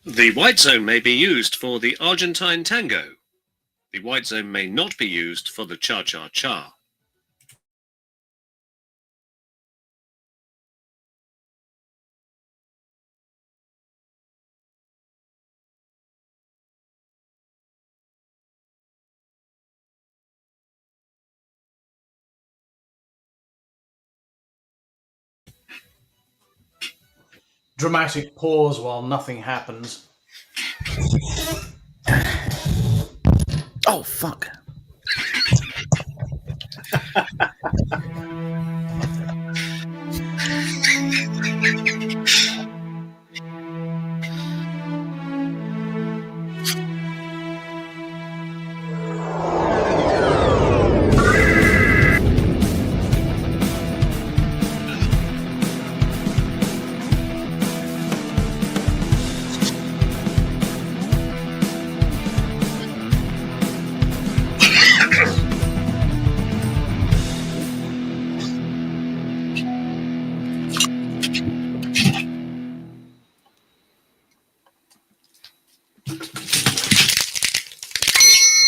The white zone may be used for the Argentine tango. The white zone may not be used for the cha-cha-cha. Dramatic pause while nothing happens. Oh, fuck.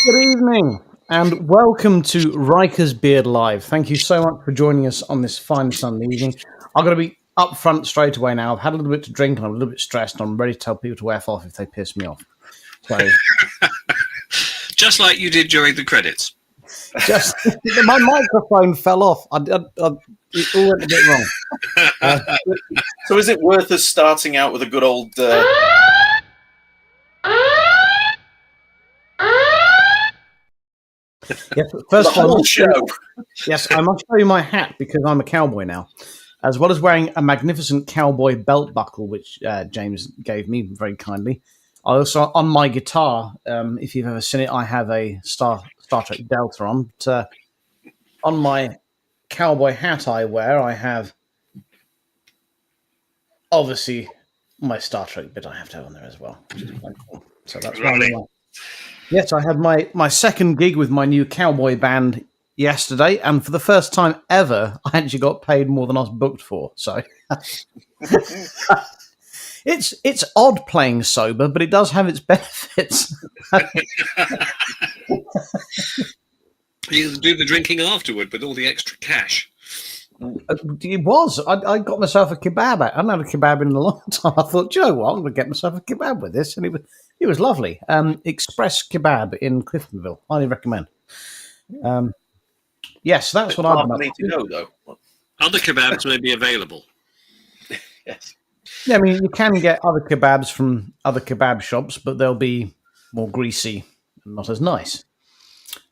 Good evening and welcome to Riker's Beard Live. Thank you so much for joining us on this fine Sunday evening. I'm going to be up front straight away now. I've had a little bit to drink and I'm a little bit stressed. I'm ready to tell people to F off if they piss me off. So, Just like you did during the credits. just my microphone fell off. It all went a bit wrong. So is it worth us starting out with a good old... Yes, first of all, show. Yes, I must show you my hat because I'm a cowboy now, as well as wearing a magnificent cowboy belt buckle, which James gave me very kindly. I also, on my guitar, if you've ever seen it, I have a Star Trek Delta on. But, on my cowboy hat I wear, I have, obviously, my Star Trek bit I have to have on there as well, which is quite cool. So that's Lovely. why Yes, I had my second gig with my new cowboy band yesterday, and for the first time ever, I actually got paid more than I was booked for. So it's odd playing sober, but it does have its benefits. You can do the drinking afterward with all the extra cash. It was. I got myself a kebab. I hadn't had a kebab in a long time. I thought, you know what, I'm going to get myself a kebab with this, and it was lovely. Express Kebab in Cliftonville. Highly recommend. Yes, that's what I've done. Need to go though. Other kebabs may be available. Yes. Yeah, I mean, you can get other kebabs from other kebab shops, but they'll be more greasy and not as nice.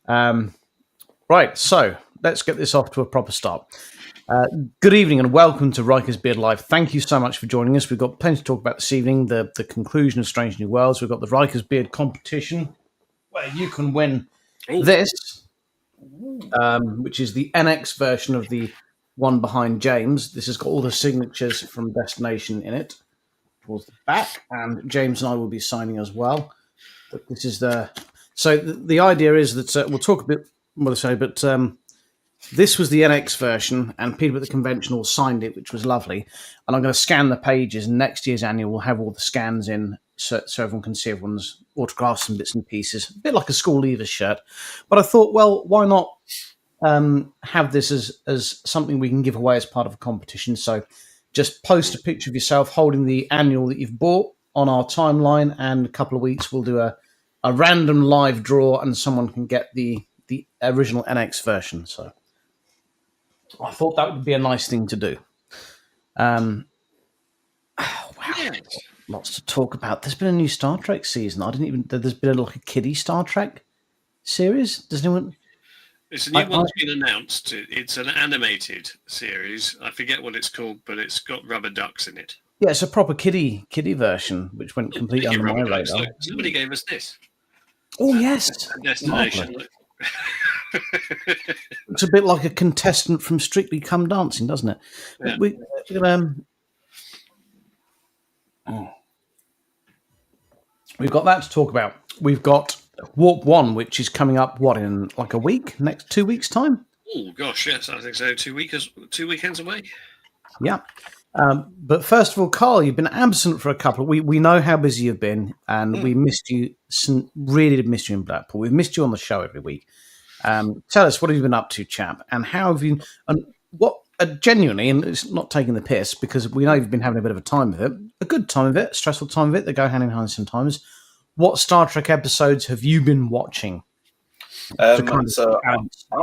Right, so let's get this off to a proper start. Good evening and welcome to Riker's Beard Live. Thank you so much for joining us. We've got plenty to talk about this evening. The conclusion of Strange New Worlds. We've got the Riker's Beard competition where you can win this, which is the NX version of the one behind James. This has got all the signatures from Destination in it towards the back, and James and I will be signing as well. But this is the idea is that we'll talk a bit more to say, but this was the NX version, and people at the convention all signed it, which was lovely. And I'm going to scan the pages, and next year's annual will have all the scans in so everyone can see everyone's autographs and bits and pieces. A bit like a school leavers shirt. But I thought, well, why not have this as something we can give away as part of a competition? So just post a picture of yourself holding the annual that you've bought on our timeline, and in a couple of weeks we'll do a random live draw, and someone can get the original NX version. So I thought that would be a nice thing to do. Wow. Yes. Lots to talk about. There's been a new Star Trek season. There's been like a kiddie Star Trek series. Does anyone? It's a new one's been announced. It's an animated series. I forget what it's called, but it's got rubber ducks in it. Yeah, it's a proper kiddie version, which went completely under my radar. So somebody gave us this. Oh, yes. Destination. It's a bit like a contestant from Strictly Come Dancing, doesn't it? Yeah. We've got that to talk about. We've got Warp 1, which is coming up, in like a week? Next 2 weeks' time? Oh, gosh, yes, I think so. 2 weekends away. Yeah. But first of all, Carl, you've been absent for a couple. We know how busy you've been, and we missed you. Really did miss you in Blackpool. We've missed you on the show every week. Tell us, what have you been up to, chap? And how have you? And what? Genuinely, and it's not taking the piss because we know you've been having a bit of a time of it, a good time of it, a stressful time of it. They go hand in hand sometimes. What Star Trek episodes have you been watching to kind of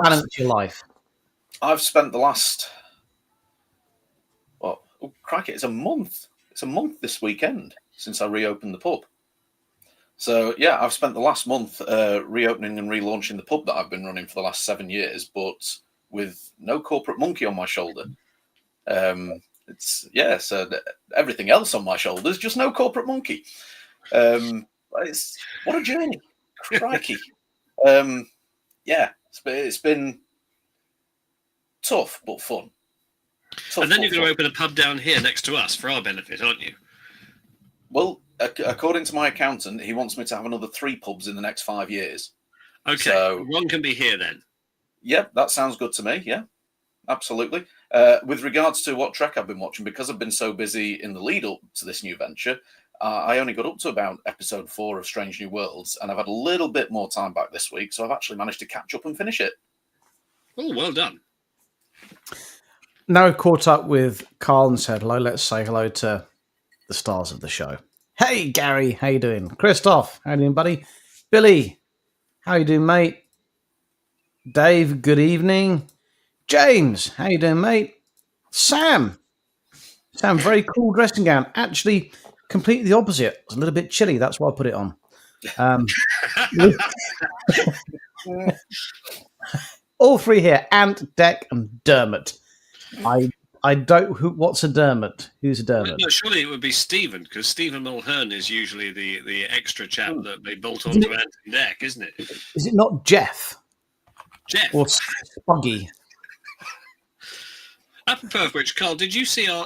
balance your life? I've spent the last, crikey, it's a month. It's a month this weekend since I reopened the pub. So, yeah, I've spent the last month reopening and relaunching the pub that I've been running for the last 7 years, but with no corporate monkey on my shoulder. So everything else on my shoulders, just no corporate monkey. What a journey. Crikey. It's been tough, but fun. And then you're going to open a pub down here next to us for our benefit, aren't you? Well, according to my accountant, he wants me to have another 3 pubs in the next 5 years. Okay, so one can be here then. Yeah, that sounds good to me. Yeah, absolutely. With regards to what Trek I've been watching, because I've been so busy in the lead up to this new venture, I only got up to about episode 4 of Strange New Worlds, and I've had a little bit more time back this week, so I've actually managed to catch up and finish it. Oh, well done. Now we've caught up with Carl and said hello, let's say hello to the stars of the show. Hey, Gary, how you doing? Christoph, how you doing, buddy? Billy, how you doing, mate? Dave, good evening. James, how you doing, mate? Sam, very cool dressing gown. Actually, completely the opposite. It's a little bit chilly. That's why I put it on. All 3 here: Ant, Deck, and Dermot. I don't. What's a Dermot? Who's a Dermot? No, surely it would be Stephen, because Stephen Mulhern is usually the extra chap that they bolt onto Ant and Deck, isn't it? Is it not Jeff? Jeff or Spuggy? Apropos of which, Carl, did you see our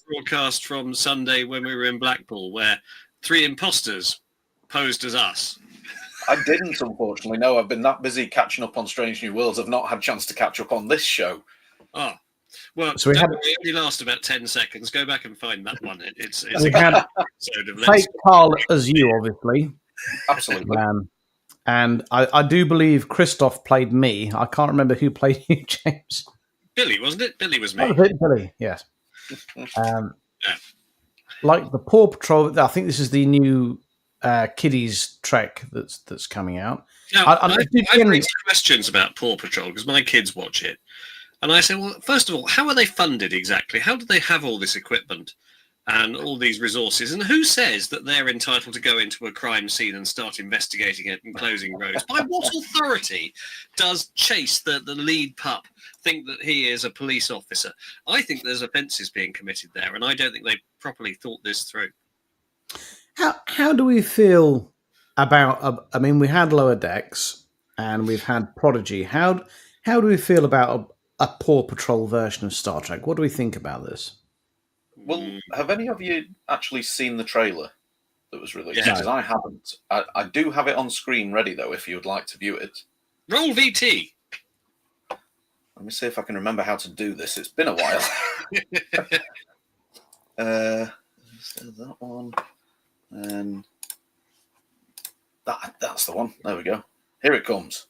broadcast from Sunday when we were in Blackpool, where 3 imposters posed as us? I didn't, unfortunately. No, I've been that busy catching up on Strange New Worlds. I've not had a chance to catch up on this show. Oh, well, so it only lasts about 10 seconds. Go back and find that one. It's we a had episode of fake Carl as you, obviously. Absolutely. And I do believe Christoph played me. I can't remember who played you, James. Billy, wasn't it? Billy was me. Oh, Billy, yes. Like the Paw Patrol, I think this is the new Kiddies Trek that's coming out. Now, I've raised questions about Paw Patrol because my kids watch it. And I say, well, first of all, how are they funded exactly? How do they have all this equipment and all these resources? And who says that they're entitled to go into a crime scene and start investigating it and closing roads? By what authority does Chase, the lead pup, think that he is a police officer? I think there's offences being committed there, and I don't think they properly thought this through. How do we feel about? I mean, we had Lower Decks and we've had Prodigy. How do we feel about a Paw Patrol version of Star Trek? What do we think about this? Well, have any of you actually seen the trailer that was released? Yeah. Because I haven't. I do have it on screen ready, though, if you would like to view it. Roll VT. Let me see if I can remember how to do this. It's been a while. That one. And that's the one. There we go. Here it comes.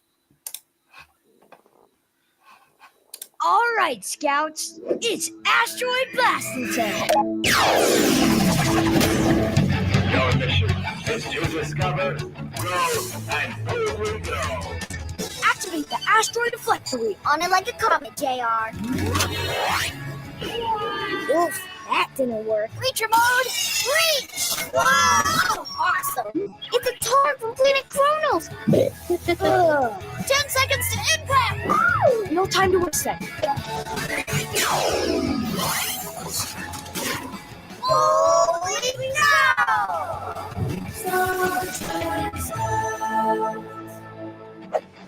All right, Scouts, it's asteroid blasting time. Your mission is to discover, grow, and boldly go. Activate the asteroid deflector wheel. On it like a comet, JR. Oof, that didn't work. Reacher mode! Reach! Whoa! Awesome! It's a tar from Planet Kronos! 10 seconds to impact! Woo! No time to waste that. Holy cow!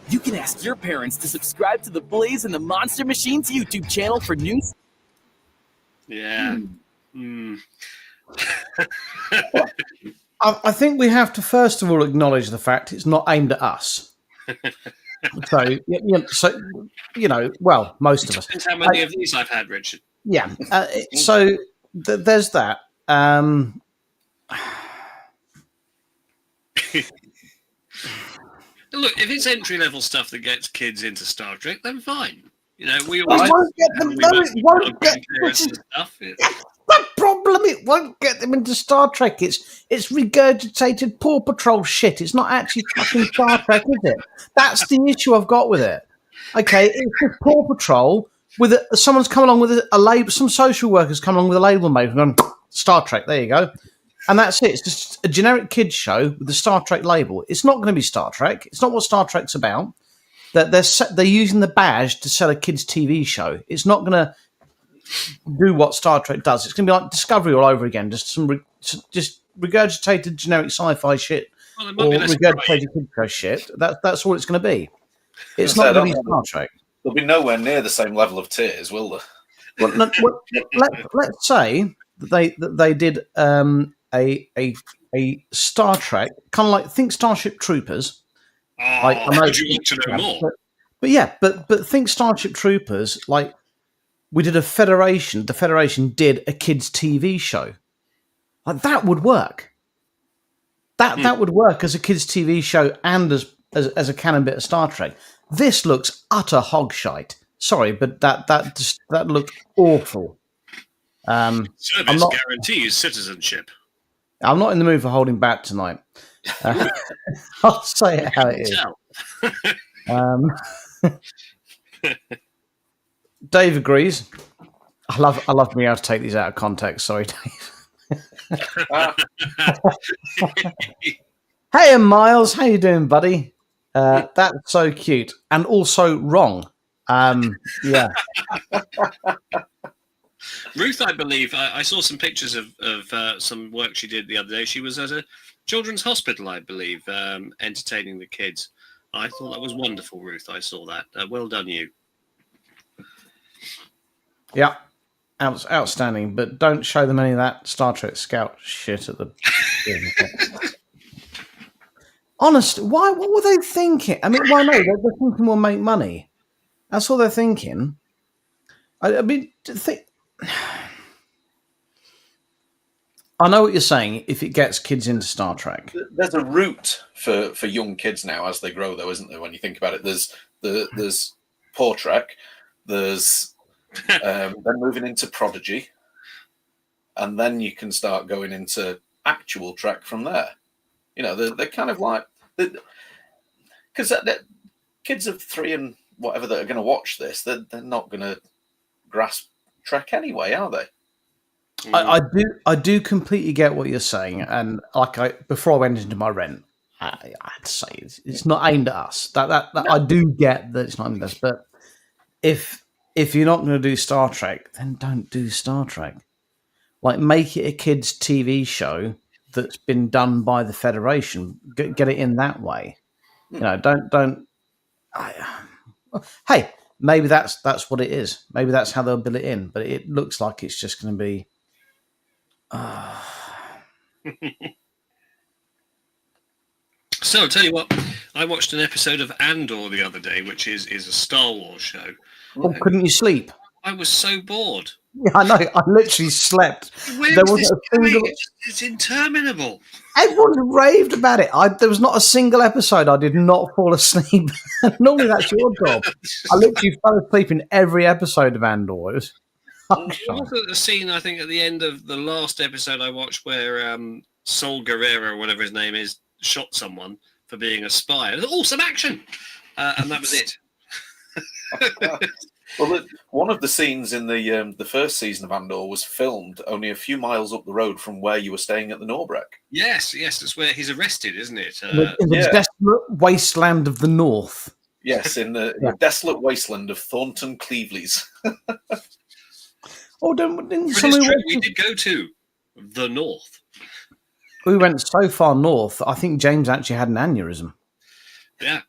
You can ask your parents to subscribe to the Blaze and the Monster Machines YouTube channel for news. Yeah. I think we have to first of all acknowledge the fact it's not aimed at us. So well, most of us. Depends how many of these I've had, Richard. Yeah. So there's that. Look, if it's entry level stuff that gets kids into Star Trek, then fine. You know, we It always won't get them. No, it won't get. clearance and stuff. The problem, it won't get them into Star Trek. It's regurgitated Paw Patrol shit. It's not actually fucking Star Trek, is it? That's the issue I've got with it. Okay, it's just Paw Patrol with someone's come along with a label. Some social workers come along with a label maker and gone, Star Trek. There you go, and that's it. It's just a generic kids show with the Star Trek label. It's not going to be Star Trek. It's not what Star Trek's about. That they're using the badge to sell a kids' TV show. It's not going to do what Star Trek does. It's going to be like Discovery all over again. Just just regurgitated generic sci-fi shit Well, it might or be less regurgitated kids show shit. That's all it's going to be. It's not going to be Star Trek. There'll be nowhere near the same level of tears, will there? Let's say that they did a Star Trek kind of like think Starship Troopers. Oh, would you want to know more? But think Starship Troopers. Like we did a Federation. The Federation did a kids' TV show. Like that would work. That would work as a kids' TV show and as a canon bit of Star Trek. This looks utter hogshite. Sorry, but that looked awful. Service guarantees citizenship. I'm not in the mood for holding back tonight. I'll say it how it is. Dave agrees. I love being able to take these out of context. Sorry, Dave. Hey, Miles, how you doing, buddy? That's so cute and also wrong. Yeah. Ruth, I believe, I saw some pictures of some work she did the other day. She was at a children's hospital, I believe, entertaining the kids. I thought that was wonderful, Ruth. I saw that. Well done, you. Yeah. Outstanding, but don't show them any of that Star Trek Scout shit at the. Honest, why? What were they thinking? I mean, why no? They're thinking we'll make money. That's all they're thinking. I mean, I know what you're saying. If it gets kids into Star Trek, There's a route for young kids now as they grow, though, isn't there? When you think about it, there's Paw Trek, there's then moving into Prodigy, and then you can start going into actual Trek from there. You know, they're kind of like because kids of 3 and whatever that are going to watch this, they're not going to grasp Trek anyway, are they? I do completely get what you're saying, and before I went into my rent, I had to say it's not aimed at us. That I do get that it's not aimed at us, but if you're not going to do Star Trek, then don't do Star Trek. Like make it a kids' TV show that's been done by the Federation. Get it in that way. You know, don't. Hey, maybe that's what it is. Maybe that's how they'll bill it in. But it looks like it's just going to be. So, I'll tell you what, I watched an episode of Andor the other day, which is a Star Wars show. Oh, couldn't you sleep? I was so bored. Yeah, I know. I literally slept. Where There is wasn't this a single. going? It's interminable. Everyone raved about it. There was not a single episode I did not fall asleep. Normally that's your job. I literally fell asleep in every episode of Andor. It was There was a scene, I think, at the end of the last episode I watched where Sol Guerrero, or whatever his name is, shot someone for being a spy. And oh, some action! And that was it. Well, one of the scenes in the first season of Andor was filmed only a few miles up the road from where you were staying at the Norbreck. Yes, that's where he's arrested, isn't it? in the desolate wasteland of the north. Yes, in the desolate wasteland of Thornton Cleveland's. Oh, didn't For this somebody trip, we did go to the north. We went so far north, I think James actually had an aneurysm. Yeah.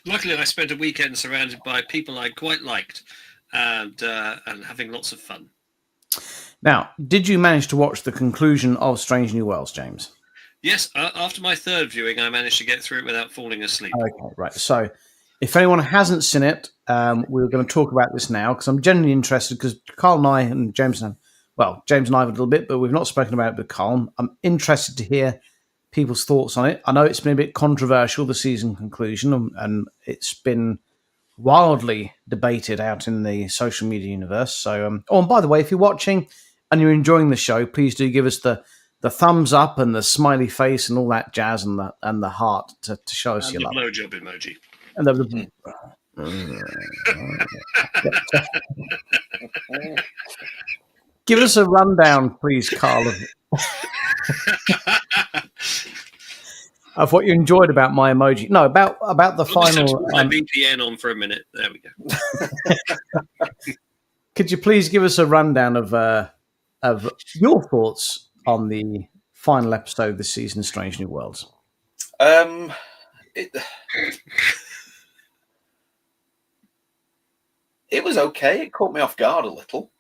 Luckily, I spent a weekend surrounded by people I quite liked and having lots of fun. Now, did you manage to watch the conclusion of Strange New Worlds, James? Yes, after my third viewing, I managed to get through it without falling asleep. Okay, right. So If anyone hasn't seen it, we're going to talk about this now because I'm genuinely interested because Carl and I and James and James and I have a little bit, but we've not spoken about it with Carl. I'm interested to hear people's thoughts on it. I know it's been a bit controversial, the season conclusion, and it's been wildly debated out in the social media universe. So, and by the way, if you're watching and you're enjoying the show, please do give us the thumbs up and the smiley face and all that jazz and the heart to show us your love. Blowjob emoji. And give us a rundown, please, Carl, of what you enjoyed about my emoji. No, about the final. My VPN on for a minute. There we go. Could you please give us a rundown of your thoughts on the final episode this season, Strange New Worlds? It was okay. It caught me off guard a little.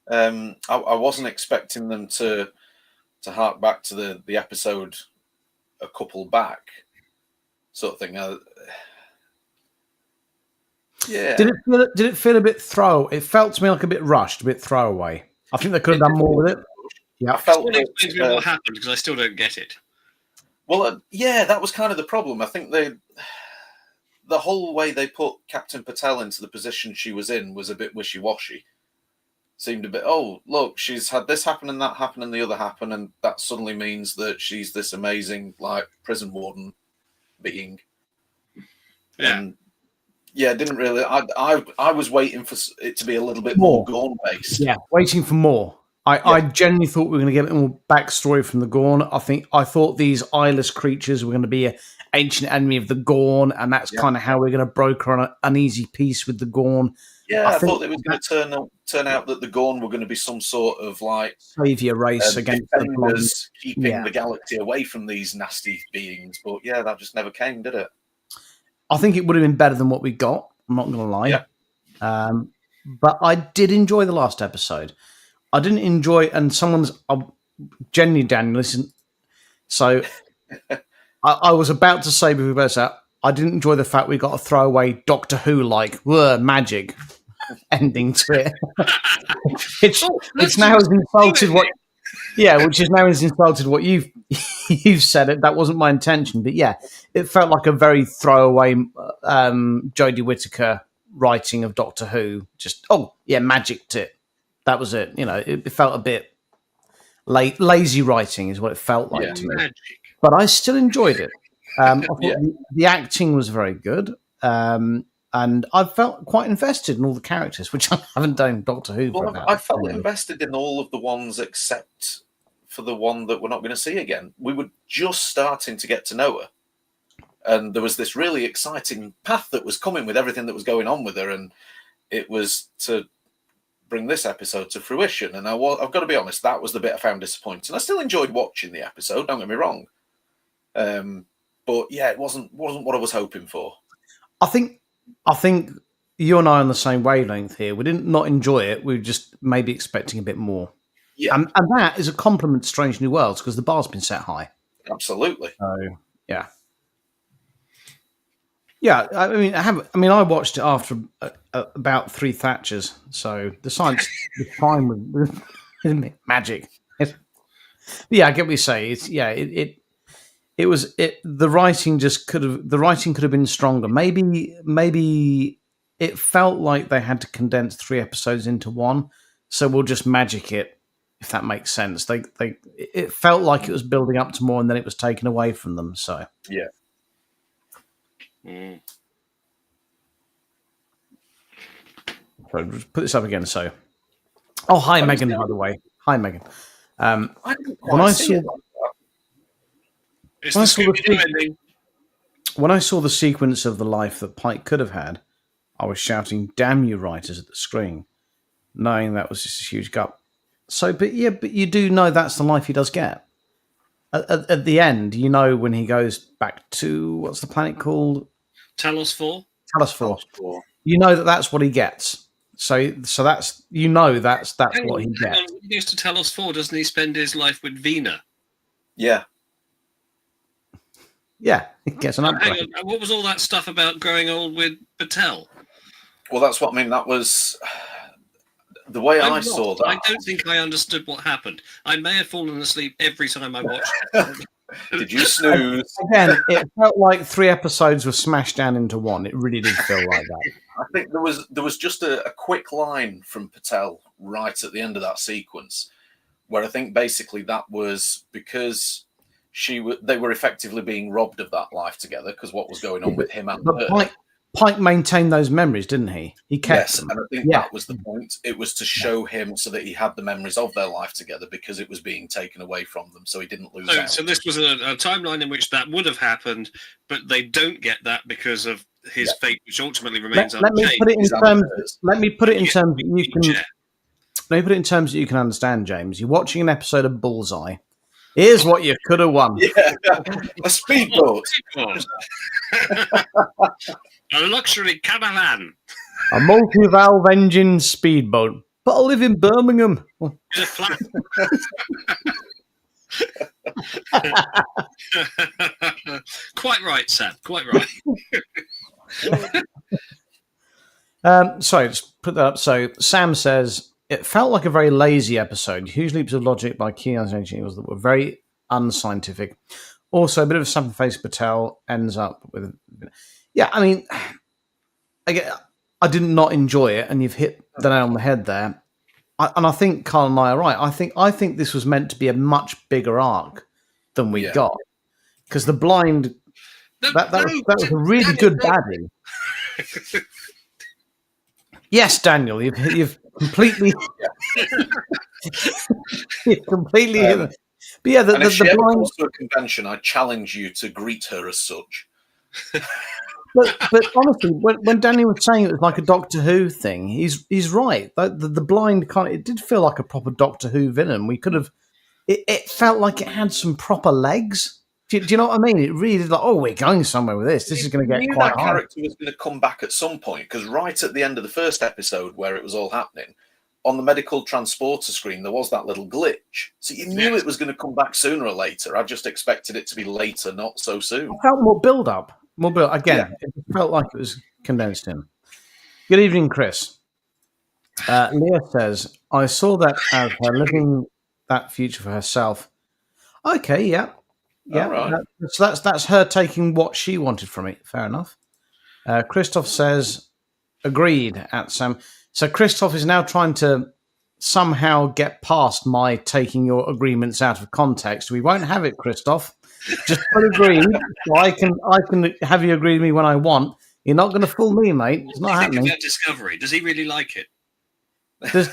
I wasn't expecting them to hark back to the episode a couple back, sort of thing. Yeah. Did it feel a bit It felt to me like a bit rushed, a bit throwaway. I think they could have done more with it. Yeah, I felt that explains me what happened because I still don't get it. Well, yeah, that was kind of the problem. I think the whole way they put Captain Patel into the position she was in was a bit wishy-washy. Seemed a bit, oh, look, she's had this happen and that happen and the other happen, and that suddenly means that she's this amazing, like, prison warden being. Yeah. And, yeah, didn't really. I was waiting for it to be a little bit more Gorn-based. Yeah, waiting for more. I genuinely thought we were going to get a bit more backstory from the Gorn. I thought these eyeless creatures were going to be an ancient enemy of the Gorn, and that's kind of how we're going to broker an uneasy peace with the Gorn. Yeah, I thought it was going to turn out that the Gorn were going to be some sort of like savior race against defenders, keeping the galaxy away from these nasty beings. But yeah, that just never came, did it? I think it would have been better than what we got. I'm not going to lie. Yeah. But I did enjoy the last episode. I didn't enjoy, and someone's genuinely, Daniel, listen. So I was about to say before we both said, I didn't enjoy the fact we got a throwaway Doctor Who like magic ending to it. It's now as insulted what, which is now as insulted what you've said. It that wasn't my intention, but yeah, it felt like a very throwaway Jodie Whittaker writing of Doctor Who. Just magicked it. That was it. You know, it felt a bit lazy writing is what it felt like to me. Magic. But I still enjoyed it. I thought the acting was very good. And I felt quite invested in all the characters, which I haven't done in Doctor Who. I felt invested in all of the ones except for the one that we're not going to see again. We were just starting to get to know her. And there was this really exciting path that was coming with everything that was going on with her. And it was to bring this episode to fruition. And I've got to be honest, that was the bit I found disappointing. I still enjoyed watching the episode, don't get me wrong. But yeah, it wasn't what I was hoping for. I think you and I are on the same wavelength here. We didn't not enjoy it. We were just maybe expecting a bit more. Yeah. And that is a compliment to Strange New Worlds because the bar's been set high. Absolutely. So, yeah. Yeah, I watched it after about 3 Thatchers, so the science is fine with magic. Yeah, I get what you say. The writing could have been stronger. Maybe it felt like they had to condense 3 episodes into one, so we'll just magic it, if that makes sense. It felt like it was building up to more, and then it was taken away from them. So yeah. So just put this up again. So, hi Megan. By the way, hi Megan. When I saw the sequence of the life that Pike could have had, I was shouting, "Damn you, writers!" at the screen, knowing that was just a huge gap. So, but you do know that's the life he does get. At the end, you know, when he goes back to what's the planet called? Talos 4. You know that's what he gets. So that's that's what he gets. When he goes to Talos 4, doesn't he spend his life with Vina? Yeah. Yeah, he gets an Hang upgrade. on, what was all that stuff about growing old with Patel? Well, that's what I mean. That was the way I I'm saw lost. that. I don't think I understood what happened. I may have fallen asleep every time I watched it. Did you snooze? Again, it felt like 3 episodes were smashed down into one. It really did feel like that. I think there was just a quick line from Patel right at the end of that sequence, where I think basically that was because they were effectively being robbed of that life together because what was going on with him and But her. Pike maintained those memories, didn't he? He kept Yes, them. and I think Yeah. that was the point. It was to show him so that he had the memories of their life together because it was being taken away from them, so he didn't lose out. So this was a timeline in which that would have happened, but they don't get that because of his fate, which ultimately remains Let me unchanged. put it in terms. Let me put it in Yeah. terms that you can. Yeah. Let me put it in terms that you can understand, James. You're watching an episode of Bullseye. Here's what you could have won. Yeah, a speedboat. A luxury caravan. A multi-valve engine speedboat. But I live in Birmingham. In a flat. Quite right, Sam. Quite right. Sorry, let's put that up. So Sam says, it felt like a very lazy episode. Huge leaps of logic by key engineers that were very unscientific. Also, a bit of something face Patel ends up with. Yeah, I mean, I did not enjoy it, and you've hit the nail on the head there. And I think Carl and I are right. I think this was meant to be a much bigger arc than we got, because the blind that was a really good baddie. Yes, Daniel, you've completely you've completely hit it. But yeah, And if she the ever blind. comes to a convention, I challenge you to greet her as such. But honestly, when Danny was saying it was like a Doctor Who thing, he's right. The blind kind of, it did feel like a proper Doctor Who villain. We could have. It felt like it had some proper legs. Do you know what I mean? It really did. Like, oh, we're going somewhere with this. This is going to get quite that hard. character was going to come back at some point because right at the end of the first episode, where it was all happening, on the medical transporter screen, there was that little glitch. So you knew it was going to come back sooner or later. I just expected it to be later, not so soon. I felt more build up. More build. Again, it felt like it was condensed in. Good evening, Chris. Leah says, I saw that as her living that future for herself. Okay, yeah. Yeah, right. So that's her taking what she wanted from it. Fair enough. Christoph says, agreed at Sam. So Christoph is now trying to somehow get past my taking your agreements out of context. We won't have it, Christoph. Just put agreed. So I can have you agree with me when I want. You're not going to fool me, mate. It's not happening. About Discovery. Does he really like it? Does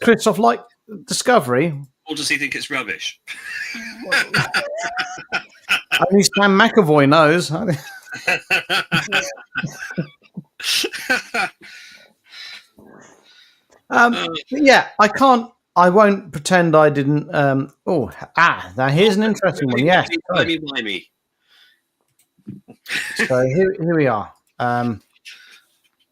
Christoph like Discovery? Or does he think it's rubbish? Only Sam McAvoy knows. Yeah, I can't. I won't pretend I didn't. Now here's an interesting one. Yes. Wimey. So here we are.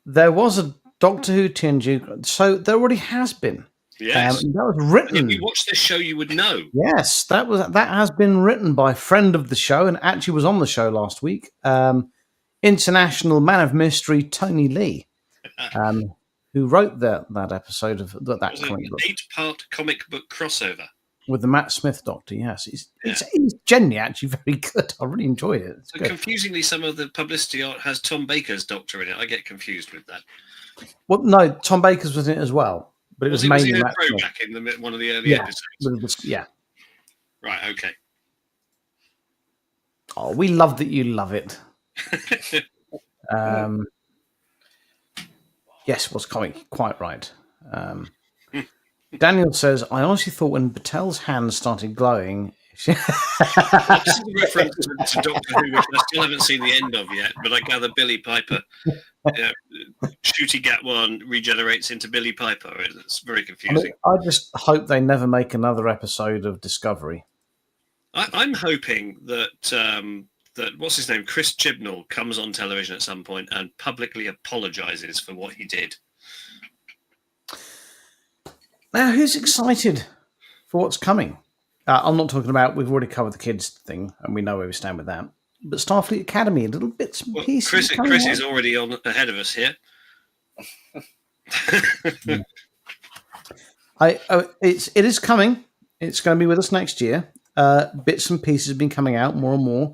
There was a Doctor Who TNG. So there already has been. Yes. That was written. And if you watch this show, you would know. Yes, that has been written by a friend of the show and actually was on the show last week. International man of mystery Tony Lee, who wrote that episode of that comic book. 8-part comic book crossover With the Matt Smith Doctor, yes. He's genuinely actually very good. I really enjoyed it. It's So good. confusingly, some of the publicity art has Tom Baker's Doctor in it. I get confused with that. Well, no, Tom Baker's was in it as well, but it was Was mainly he a Matt Smith. throwback in one of the early episodes? Yeah. Right, okay. Oh, we love that you love it. Yes, it was comic. Quite right. Daniel says, I honestly thought when Patel's hands started glowing... This is a reference to Doctor Who, which I still haven't seen the end of yet, but I gather Billy Piper, Shooty Gatwan regenerates into Billy Piper. It's very confusing. I just hope they never make another episode of Discovery. I'm hoping that what's his name, Chris Chibnall, comes on television at some point and publicly apologises for what he did. Now, who's excited for what's coming? I'm not talking about, we've already covered the kids thing, and we know where we stand with that. but Starfleet Academy, little bits and Well, pieces. Chris is already on ahead of us here. It is coming. It's going to be with us next year. Bits and pieces have been coming out more and more.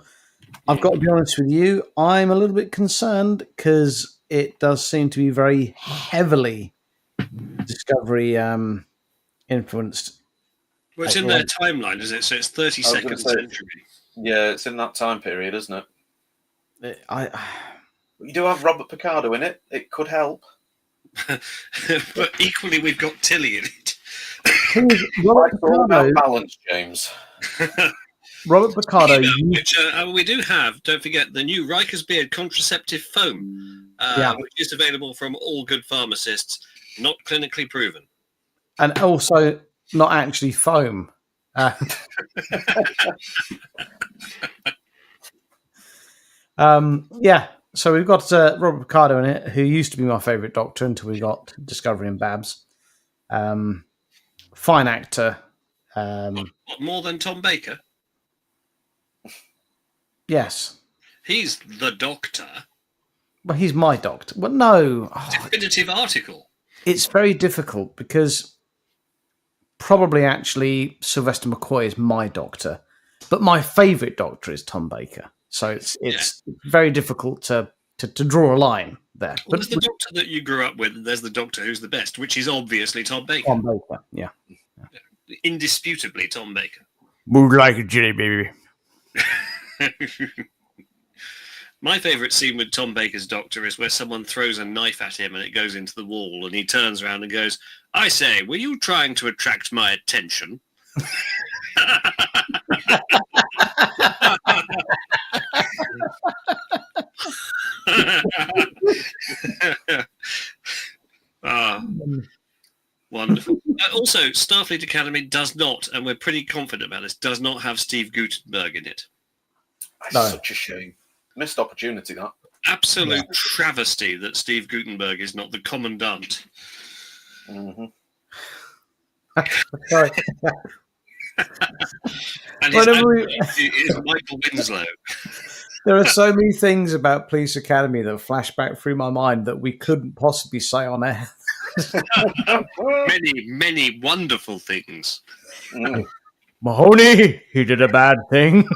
I've got to be honest with you. I'm a little bit concerned because it does seem to be very heavily Discovery influenced. Well, it's in their timeline, is it? So it's 32nd century. Yeah, it's in that time period, isn't it? I You do have Robert Picardo in it. It could help. But equally, we've got Tilly in it. Robert It's all about Picardo. balance, James. Robert Picardo. Which we do have. Don't forget the new Riker's Beard contraceptive foam, which is available from all good pharmacists, not clinically proven. And also not actually foam. Yeah, so we've got Robert Picardo in it, who used to be my favourite Doctor until we got Discovery and Babs. Fine actor. What, more than Tom Baker? Yes. He's the Doctor. Well, he's my Doctor. Well, no. Definitive article. It's very difficult because probably actually Sylvester McCoy is my Doctor, but my favourite Doctor is Tom Baker. So it's very difficult to draw a line there. Well, there's the Doctor that you grew up with, and there's the Doctor who's the best, which is obviously Tom Baker. Tom Baker, yeah. Indisputably Tom Baker. Mood like a jelly baby. My favourite scene with Tom Baker's Doctor is where someone throws a knife at him and it goes into the wall, and he turns around and goes, "I say, were you trying to attract my attention?" Wonderful. Also, Starfleet Academy does not, and we're pretty confident about this, does not have Steve Gutenberg in it. That's such a shame. Missed opportunity, that. Absolute travesty that Steve Gutenberg is not the commandant. Mm-hmm. Sorry. And his is Michael Winslow. There are so many things about Police Academy that flash back through my mind that we couldn't possibly say on air. Many, many wonderful things. Mahoney, he did a bad thing.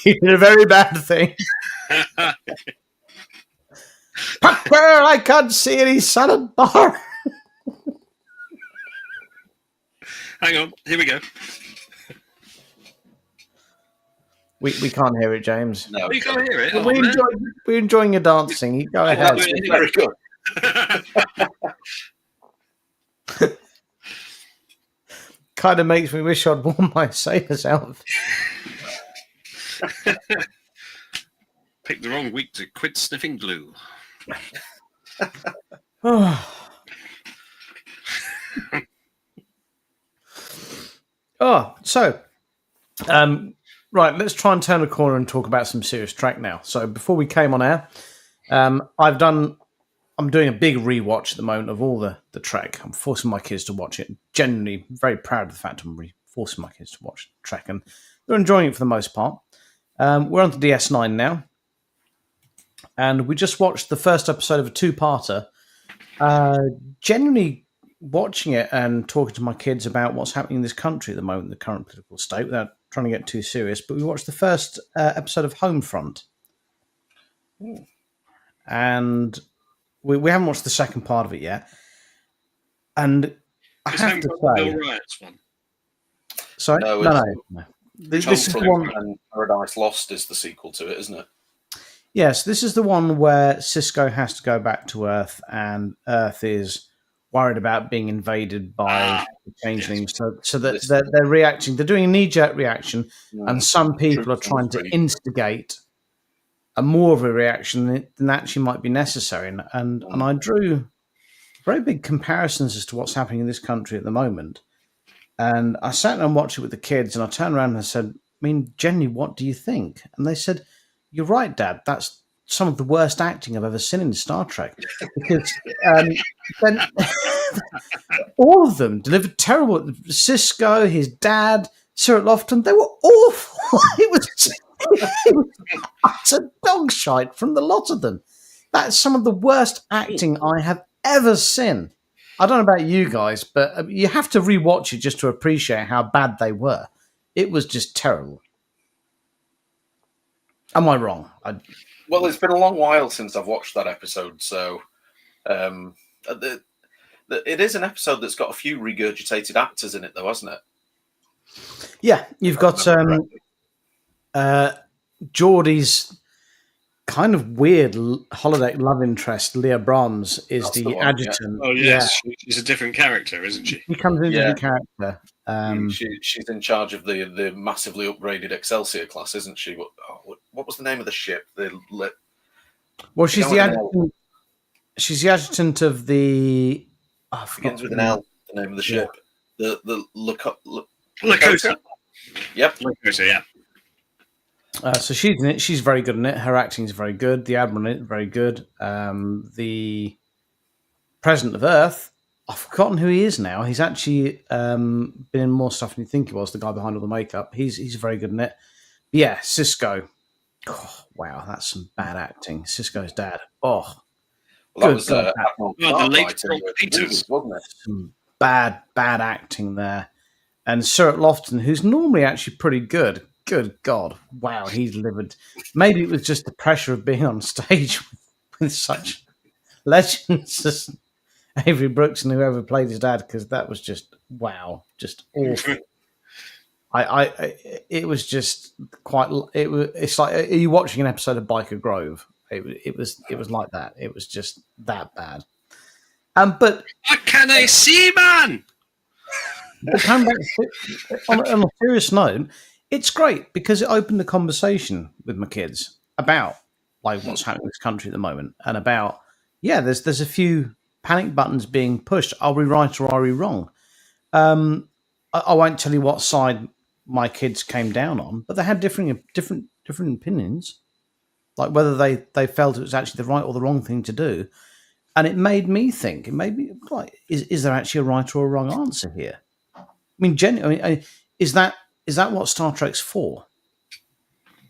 He did a very bad thing. Pucker, I can't see any salad bar. Hang on, here we go. We can't hear it, James. No, You can't hear it. We're enjoying your dancing. You go ahead. It's very good. Kind of makes me wish I'd worn my sailor's outfit. Picked the wrong week to quit sniffing glue. Right, let's try and turn a corner and talk about some serious Trek now. So before we came on air, I'm doing a big rewatch at the moment of all the Trek. I'm forcing my kids to watch it. Genuinely very proud of the fact I'm forcing my kids to watch Trek, and they're enjoying it for the most part. We're on to DS9 now, and we just watched the first episode of a two-parter. Genuinely watching it and talking to my kids about what's happening in this country at the moment, the current political state, without trying to get too serious. But we watched the first episode of Homefront. And we haven't watched the second part of it yet. And I have to say... Bill Riot's one. Sorry? No. This is the one... And Paradise Lost is the sequel to it, isn't it? Yes, this is the one where Cisco has to go back to Earth, and Earth is worried about being invaded by the changelings. So that they're reacting. They're doing a knee-jerk reaction, and some people are trying to instigate a more of a reaction than actually might be necessary. And I drew very big comparisons as to what's happening in this country at the moment. And I sat and watched it with the kids, and I turned around and I said, Jenny, what do you think? And they said, "You're right, Dad. That's some of the worst acting I've ever seen in Star Trek." Because then all of them delivered terrible. Cisco, his dad, Cyril Lofton, they were awful. It was It's a dog shite from the lot of them. That's some of the worst acting I have ever seen. I don't know about you guys, but you have to rewatch it just to appreciate how bad they were. It was just terrible. Am I wrong? Well, it's been a long while since I've watched that episode, so it is an episode that's got a few regurgitated actors in it, though, hasn't it? Yeah, you've got Geordie's kind of weird holiday love interest, Leah Brahms, is That's the the one, adjutant. Oh yes, she's a different character, isn't she? He comes into Yeah. the character. She's in charge of the massively upgraded Excelsior class, isn't she? What was the name of the ship? Well, she's Begins the with an adjutant. She's the adjutant of the. Oh, I forgot begins with an L. The name of the ship. The Lakota. Yep. Lakota, yeah. So she's in it. She's very good in it. Her acting is very good. The admiral in it, very good. The president of Earth, I've forgotten who he is now. He's actually been in more stuff than you think he was. The guy behind all the makeup. He's very good in it. But yeah, Cisco. Oh, wow, that's some bad acting. Cisco's dad. Oh, Well, that good was God. Admiral the Starlight late in Rob the Peters. movies, wasn't it? Some bad acting there. And Sir Lofton, who's normally actually pretty good. Good God. Wow, he delivered. Maybe it was just the pressure of being on stage with such legends as Avery Brooks and whoever played his dad, because that was just, wow, just awful. It was just quite. It's like, are you watching an episode of Biker Grove? It was like that. It was just that bad. But What can I see, man? coming back on a serious note, it's great because it opened a conversation with my kids about like what's happening in this country at the moment, and about there's a few panic buttons being pushed. Are we right or are we wrong? I won't tell you what side my kids came down on, but they had different opinions, like whether they felt it was actually the right or the wrong thing to do. And it made me think. It made me like, is there actually a right or a wrong answer here? I mean, is that what Star Trek's for?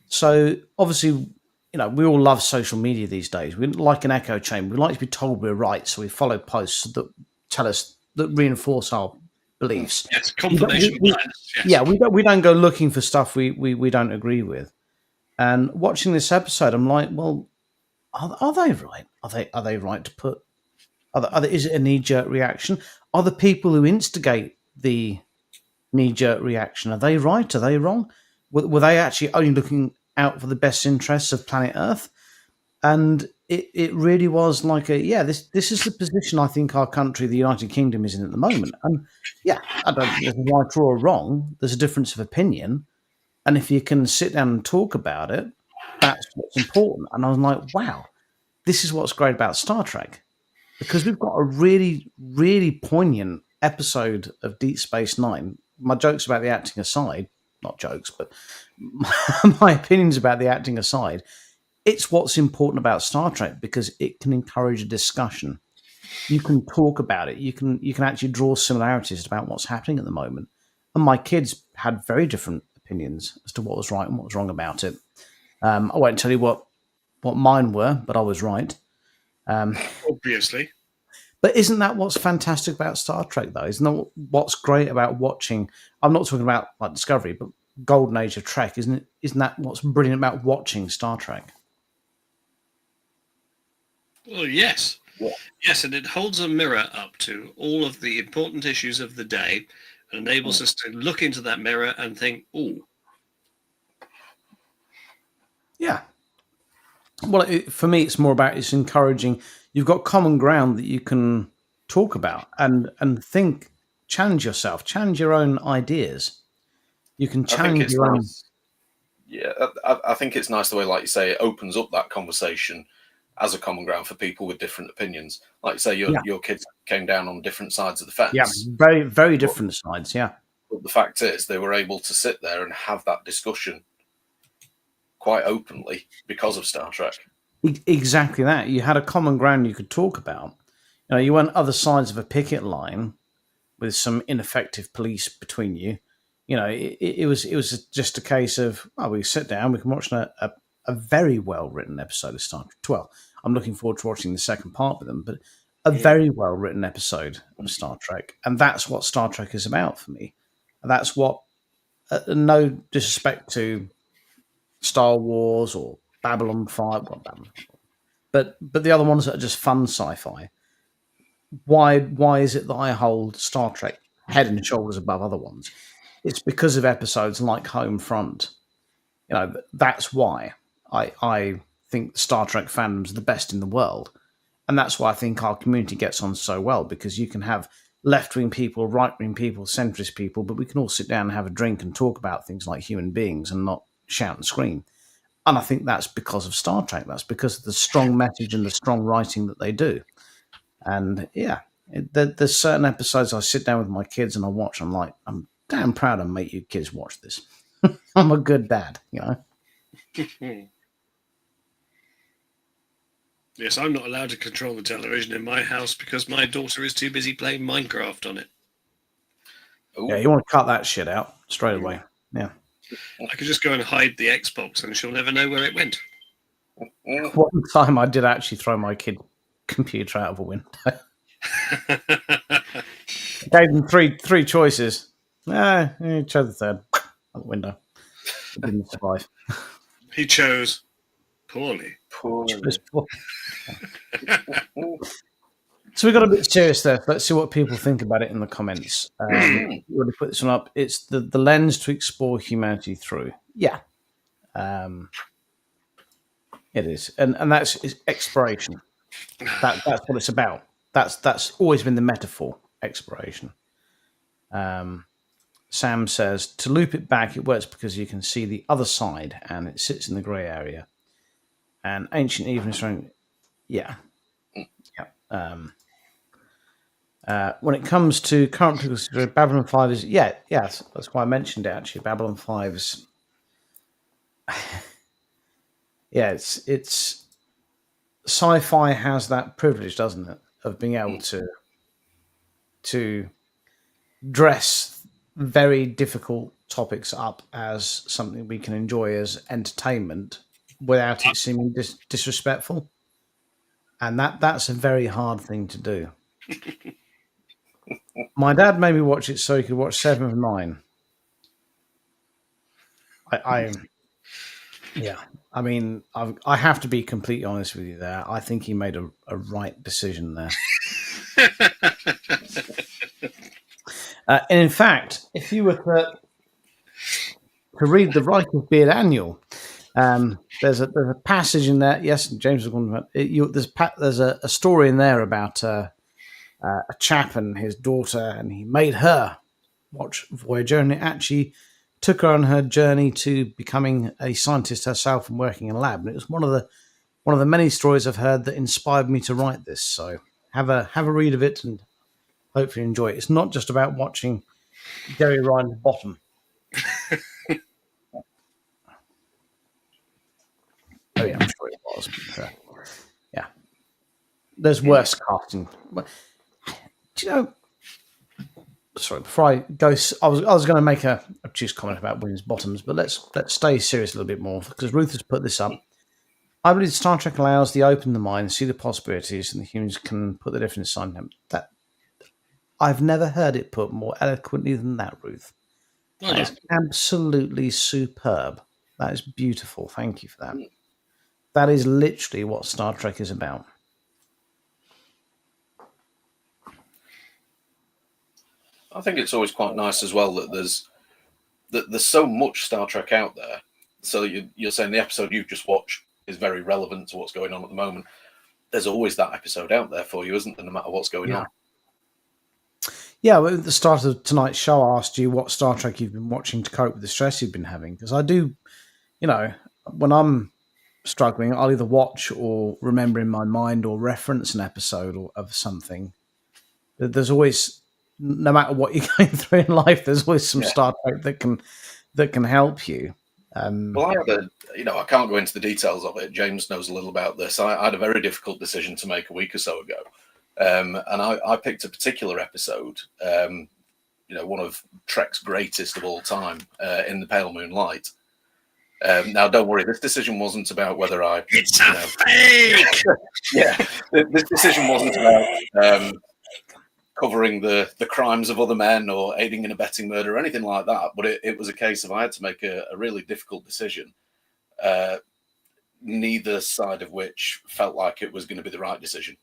So obviously, we all love social media these days. We like an echo chamber. We like to be told we're right, so we follow posts that tell us, that reinforce our beliefs. Yes, confirmation bias. Yes. Yeah, we don't go looking for stuff we don't agree with. And watching this episode, I'm like, well, are they right? Are they right to put? Is it a knee jerk reaction? Are the people who instigate the knee jerk reaction, are they right? Are they wrong? Were they actually only looking out for the best interests of planet Earth? And it really was like this is the position I think our country, the United Kingdom, is in at the moment. And I don't think there's a right or a wrong. There's a difference of opinion. And if you can sit down and talk about it, that's what's important. And I was like, wow, this is what's great about Star Trek. Because we've got a really, really poignant episode of Deep Space Nine. My jokes about the acting aside, not jokes, but my opinions about the acting aside, it's what's important about Star Trek because it can encourage a discussion. You can talk about it. You can actually draw similarities about what's happening at the moment. And my kids had very different opinions as to what was right and what was wrong about it. I won't tell you what mine were, but I was right. Obviously. But isn't that what's fantastic about Star Trek, though? Isn't that what's great about watching? I'm not talking about like Discovery, but Golden Age of Trek, isn't it? Isn't that what's brilliant about watching Star Trek? Well, yes. Yeah. Yes, and it holds a mirror up to all of the important issues of the day and enables us to look into that mirror and think, oh. Yeah. Well, for me, it's more about it's encouraging. You've got common ground that you can talk about and think, challenge yourself, challenge your own ideas. You can challenge your own. Yeah, I think it's nice the way, like you say, it opens up that conversation as a common ground for people with different opinions. Like you say, your kids came down on different sides of the fence. Yeah, very, very different sides, yeah. But the fact is, they were able to sit there and have that discussion quite openly because of Star Trek. Exactly that. You had a common ground you could talk about. You went other sides of a picket line with some ineffective police between you. it was just a case of, we sit down, we can watch a very well written episode of Star Trek. Well, I'm looking forward to watching the second part with them, but a very well written episode of Star Trek, and that's what Star Trek is about for me. And that's what, no disrespect to Star Wars or Babylon 5, but the other ones that are just fun sci-fi. Why is it that I hold Star Trek head and shoulders above other ones? It's because of episodes like Homefront. That's why I think Star Trek fandom's the best in the world. And that's why I think our community gets on so well, because you can have left-wing people, right-wing people, centrist people, but we can all sit down and have a drink and talk about things like human beings and not shout and scream. And I think that's because of Star Trek. That's because of the strong message and the strong writing that they do. And there's certain episodes I sit down with my kids and I watch. I'm like, I'm damn proud to make you kids watch this. I'm a good dad, Yes, I'm not allowed to control the television in my house because my daughter is too busy playing Minecraft on it. Ooh. Yeah, you want to cut that shit out straight away. Yeah. I could just go and hide the Xbox and she'll never know where it went. One time I did actually throw my kid computer out of a window. Gave them three choices. He chose the third. Out the window. It didn't survive. He chose poorly. So we got a bit serious there. Let's see what people think about it in the comments. Really put this one up. It's the lens to explore humanity through. Yeah. It is. And that's exploration. That's what it's about. That's always been the metaphor, exploration. Sam says, to loop it back, it works because you can see the other side and it sits in the grey area. And ancient evening, yeah. When it comes to current people, Babylon 5 is, yes, that's why I mentioned it actually. Babylon 5 is, it's sci-fi has that privilege, doesn't it, of being able to dress very difficult topics up as something we can enjoy as entertainment without it seeming disrespectful. And that's a very hard thing to do. My dad made me watch it so he could watch 7 of 9. I mean, I have to be completely honest with you there. I think he made a right decision there. And in fact, if you were to read the Riker Beard Annual, there's a passage in there. Yes, James was going about. There's a story in there about a chap and his daughter, and he made her watch Voyager, and it actually took her on her journey to becoming a scientist herself and working in a lab. And it was one of the many stories I've heard that inspired me to write this. So have a read of it and hopefully enjoy it. It's not just about watching Jerry Ryan's bottom. Oh yeah, I'm sure it was. Yeah, there's worse casting. Do you know? Sorry, before I go, I was going to make a obtuse comment about women's bottoms, but let's stay serious a little bit more because Ruth has put this up. I believe Star Trek allows the open the mind, see the possibilities, and the humans can put the difference on them. That I've never heard it put more eloquently than that, Ruth. That is absolutely superb. That is beautiful. Thank you for that. That is literally what Star Trek is about. I think it's always quite nice as well that there's so much Star Trek out there. So you're saying the episode you've just watched is very relevant to what's going on at the moment. There's always that episode out there for you, isn't there, no matter what's going on? Yeah, well, at the start of tonight's show, I asked you what Star Trek you've been watching to cope with the stress you've been having. Because I do, when I'm struggling, I'll either watch or remember in my mind or reference an episode of something. There's always, no matter what you're going through in life, there's always some Star Trek that can help you. Well, I can't go into the details of it. James knows a little about this. I had a very difficult decision to make a week or so ago. And I picked a particular episode one of Trek's greatest of all time in The Pale Moonlight. Now, don't worry, this decision wasn't about whether I. It's a fake. Yeah, this decision wasn't about covering the crimes of other men or aiding and abetting murder or anything like that. But it was a case of I had to make a really difficult decision, neither side of which felt like it was going to be the right decision.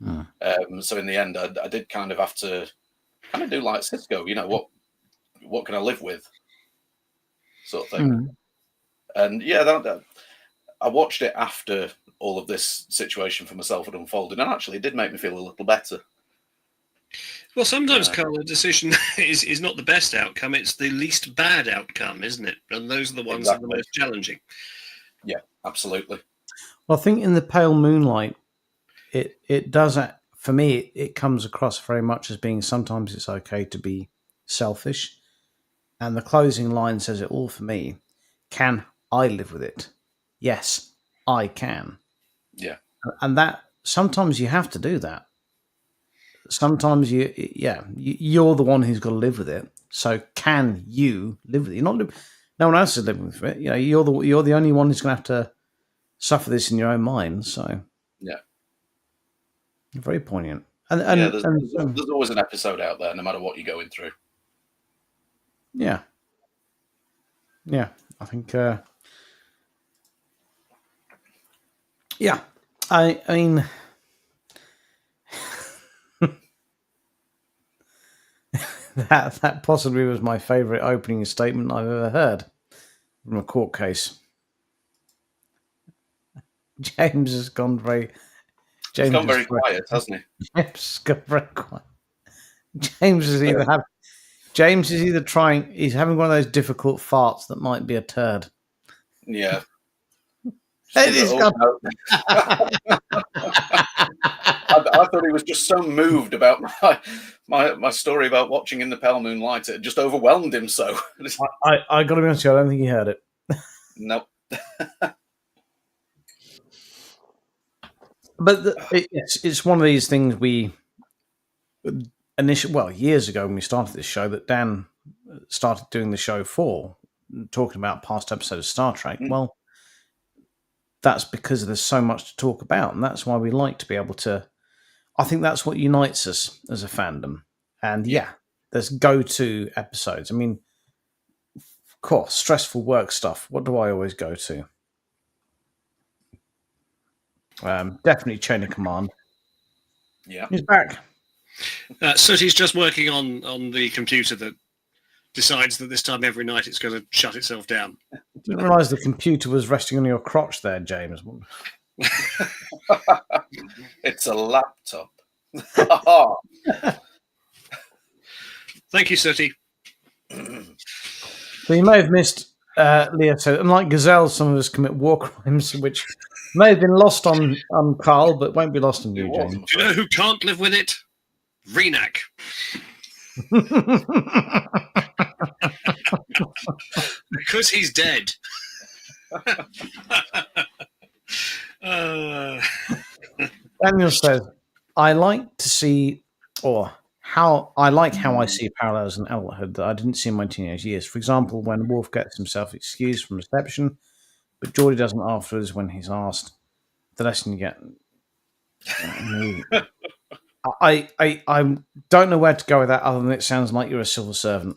So in the end, I did kind of have to kind of do like Cisco, what can I live with, sort of thing. And yeah, I watched it after all of this situation for myself had unfolded, and actually it did make me feel a little better. Well, sometimes, Carl, a decision is not the best outcome; it's the least bad outcome, isn't it? And those are the ones that are the most challenging. Yeah, absolutely. Well, I think in The Pale Moonlight, it does, for me, it comes across very much as being sometimes it's okay to be selfish. And the closing line says it all for me. Can I live with it? Yes, I can. Yeah. And that, sometimes you have to do that. Sometimes you're the one who's got to live with it. So can you live with it? No one else is living with it. You're the only one who's going to have to suffer this in your own mind. So yeah, very poignant. And there's always an episode out there, no matter what you're going through. Yeah, I think. I mean. That possibly was my favourite opening statement I've ever heard from a court case. James has gone very. He's gone very quiet, hasn't he? James has gone very quiet. James is either trying. He's having one of those difficult farts that might be a turd. Yeah. I thought he was just so moved about my story about watching In the Pale Moonlight. It just overwhelmed him so. I got to be honest with you, I don't think he heard it. Nope. But it's one of these things we years ago when we started this show, that Dan started doing the show for, talking about past episodes of Star Trek. Well, that's because there's so much to talk about, and that's why we like to be able to. I think that's what unites us as a fandom. And there's go-to episodes. I mean, of course, stressful work stuff. What do I always go to? Definitely Chain of Command. Yeah, he's back. Sooty's just working on the computer that decides that this time every night it's going to shut itself down. Didn't realise the computer was resting on your crotch there, James. It's a laptop. Thank you, Sooty. So you may have missed Leah said, unlike gazelles, some of us commit war crimes, which may have been lost on Carl, but won't be lost on you, James. Do you know who can't live with it? Renak. Because he's dead. Daniel says, I like to see, how I see parallels in adulthood that I didn't see in my teenage years. For example, when Worf gets himself excused from reception, but Geordi doesn't afterwards when he's asked. The lesson you get. I don't know where to go with that other than it sounds like you're a civil servant.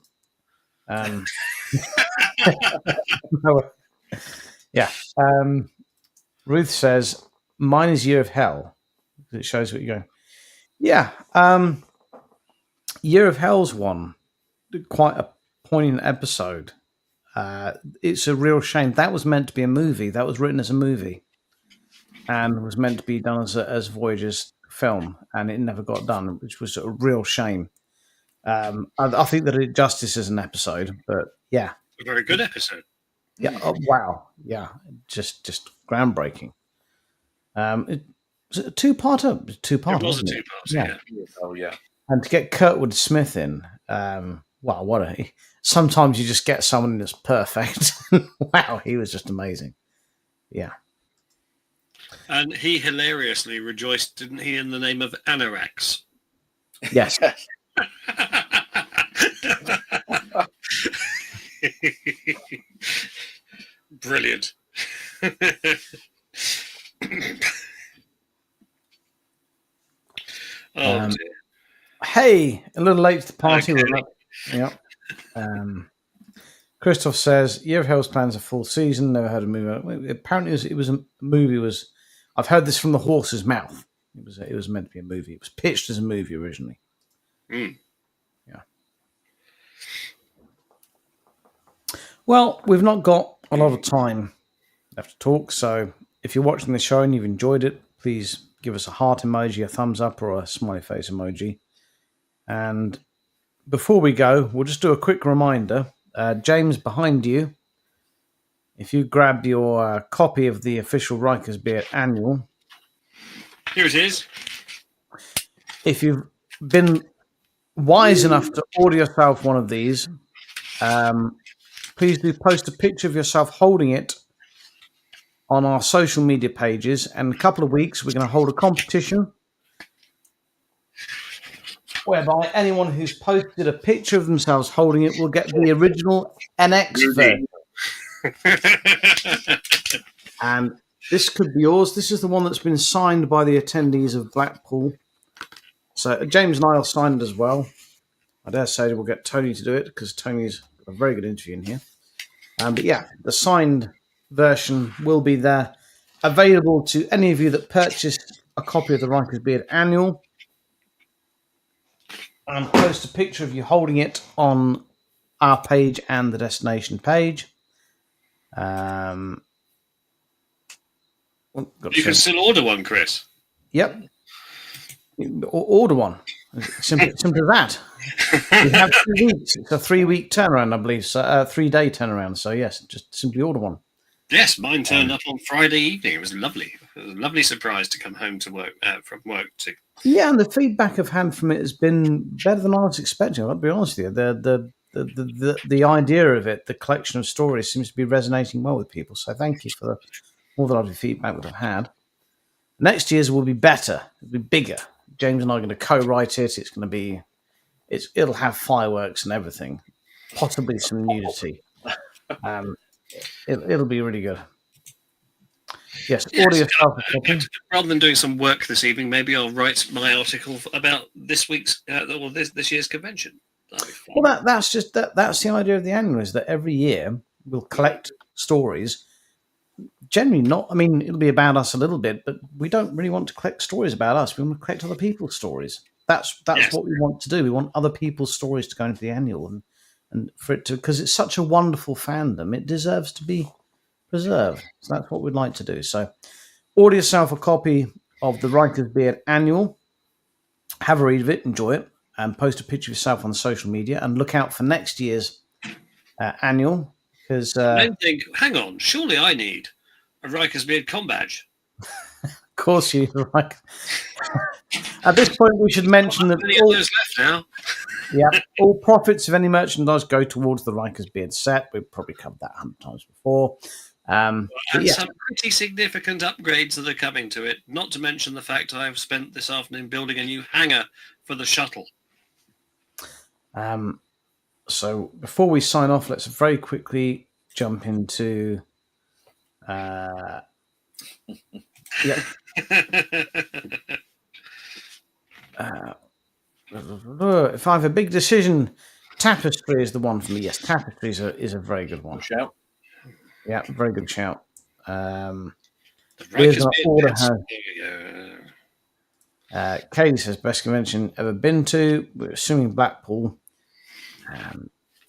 Ruth says, mine is Year of Hell. It shows what you're going. Yeah. Year of Hell's one. Quite a poignant episode. It's a real shame. That was meant to be a movie. That was written as a movie. And was meant to be done as Voyager's film. And it never got done, which was a real shame. I think that it justice as an episode, but yeah. A very good episode. Yeah. Oh, wow. Yeah. Just groundbreaking. Was it a two-parter? Two-parter. It was a two-parter, yeah. Oh, yeah. And to get Kurtwood Smith in, sometimes you just get someone that's perfect. Wow, he was just amazing. Yeah. And he hilariously rejoiced, didn't he, in the name of Anorax? Yes. Brilliant. Oh, dear. Hey, a little late to the party. Okay. We're not, yeah. Christoph says, Year of Hell's plans a full season. Never heard a movie. Apparently, it was a movie. I've heard this from the horse's mouth. It was meant to be a movie. It was pitched as a movie originally. Mm. Yeah. Well, we've not got a lot of time left to talk. So if you're watching the show and you've enjoyed it, please give us a heart emoji, a thumbs up, or a smiley face emoji. And before we go, we'll just do a quick reminder. James, behind you, if you grab your copy of the official Riker's Beard Annual. Here it is. If you've been wise enough to order yourself one of these, please do post a picture of yourself holding it on our social media pages. And in a couple of weeks, we're going to hold a competition whereby anyone who's posted a picture of themselves holding it will get the original NX version. And this could be yours. This is the one that's been signed by the attendees of Blackpool. So James and I will sign it as well. I dare say we'll get Tony to do it because Tony's got a very good interview in here. But yeah, the signed version will be there, available to any of you that purchased a copy of the Riker's Beard Annual. And post a picture of you holding it on our page and the destination page. You can still order one, Chris. Yep. Order one. Simple as that. We have 2 weeks. It's a 3-week turnaround, I believe. So 3-day turnaround. So yes, just simply order one. Yes, mine turned up on Friday evening. It was lovely. It was a lovely surprise to come home to work from work to. Yeah, and the feedback I've had from it has been better than I was expecting. I'll be honest with you. The idea of it, the collection of stories, seems to be resonating well with people. So thank you for all the lovely feedback that I've had. Next year's will be better. It'll be bigger. James and I are going to co-write it. It's going to be, it'll have fireworks and everything, possibly some nudity. It'll be really good. Yes, order yourself a copy. Rather than doing some work this evening, maybe I'll write my article about this week's or this year's convention. Well, that's the idea of the annual, is that every year we'll collect stories. Generally not, I mean, it'll be about us a little bit, but we don't really want to collect stories about us. We want to collect other people's stories. That's Yes. what we want to do. We want other people's stories to go into the annual, and for it to, because it's such a wonderful fandom, it deserves to be preserved. So that's what we'd like to do. So order yourself a copy of the Riker's Beard Annual. Have a read of it, enjoy it, and post a picture of yourself on social media, and look out for next year's annual. Because Then think, hang on, surely I need a Riker's Beard com badge. of course you like. At this point, we should mention that Many of those left now. all profits of any merchandise go towards the Riker's Beard set. We've probably covered that 100 times before. And some pretty significant upgrades that are coming to it, not to mention the fact I've spent this afternoon building a new hangar for the shuttle. So before we sign off, let's very quickly jump into... if I have a big decision, Tapestry is the one for me. Yes, Tapestry is a very good one. Shout. Yeah, very good shout. The Here's Riker's an Beard order bits. Katie says, best convention ever been to. We're assuming Blackpool.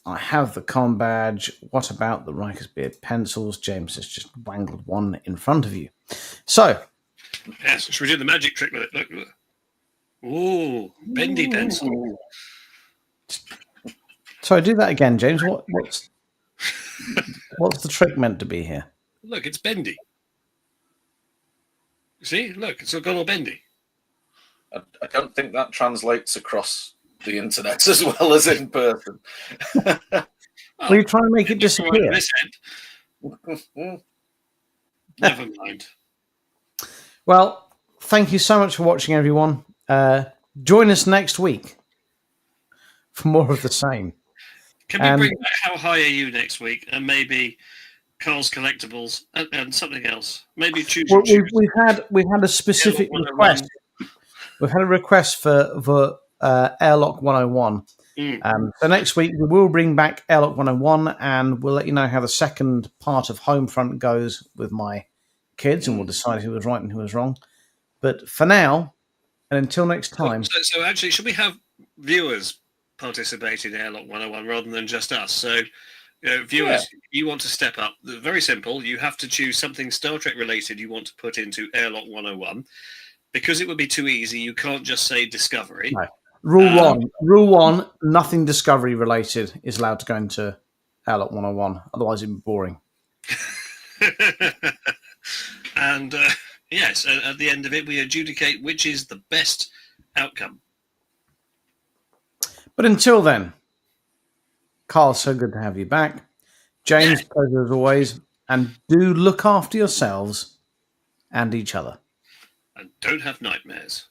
I have the com badge. What about the Riker's Beard pencils? James has just wangled one in front of you. So, Yes, should we do the magic trick with it? Look. Ooh, bendy pencil. sorry, do that again, James. What's the trick meant to be here? Look, it's bendy. See, look, it's gone all bendy. I don't think that translates across the internet as well as in person. Will you try and make it disappear? This end. Never mind. Well, thank you so much for watching, everyone. Join us next week for more of the same. Can we bring back How High Are You next week, and maybe Carl's Collectibles and something else? Maybe choose. Well, we've had a specific request. We've had a request for Airlock 101. So next week we will bring back Airlock 101, and we'll let you know how the second part of Homefront goes with my kids, and we'll decide who was right and who was wrong. But for now, and until next time. So actually, should we have viewers participate in Airlock 101 rather than just us? So, viewers, you want to step up. Very simple. You have to choose something Star Trek related you want to put into Airlock 101. Because it would be too easy, you can't just say Discovery. No. Rule one, nothing Discovery related is allowed to go into Airlock 101. Otherwise, it'd be boring. And yes, at the end of it, we adjudicate which is the best outcome. But until then, Carl, so good to have you back. James, pleasure as always. And do look after yourselves and each other. And don't have nightmares.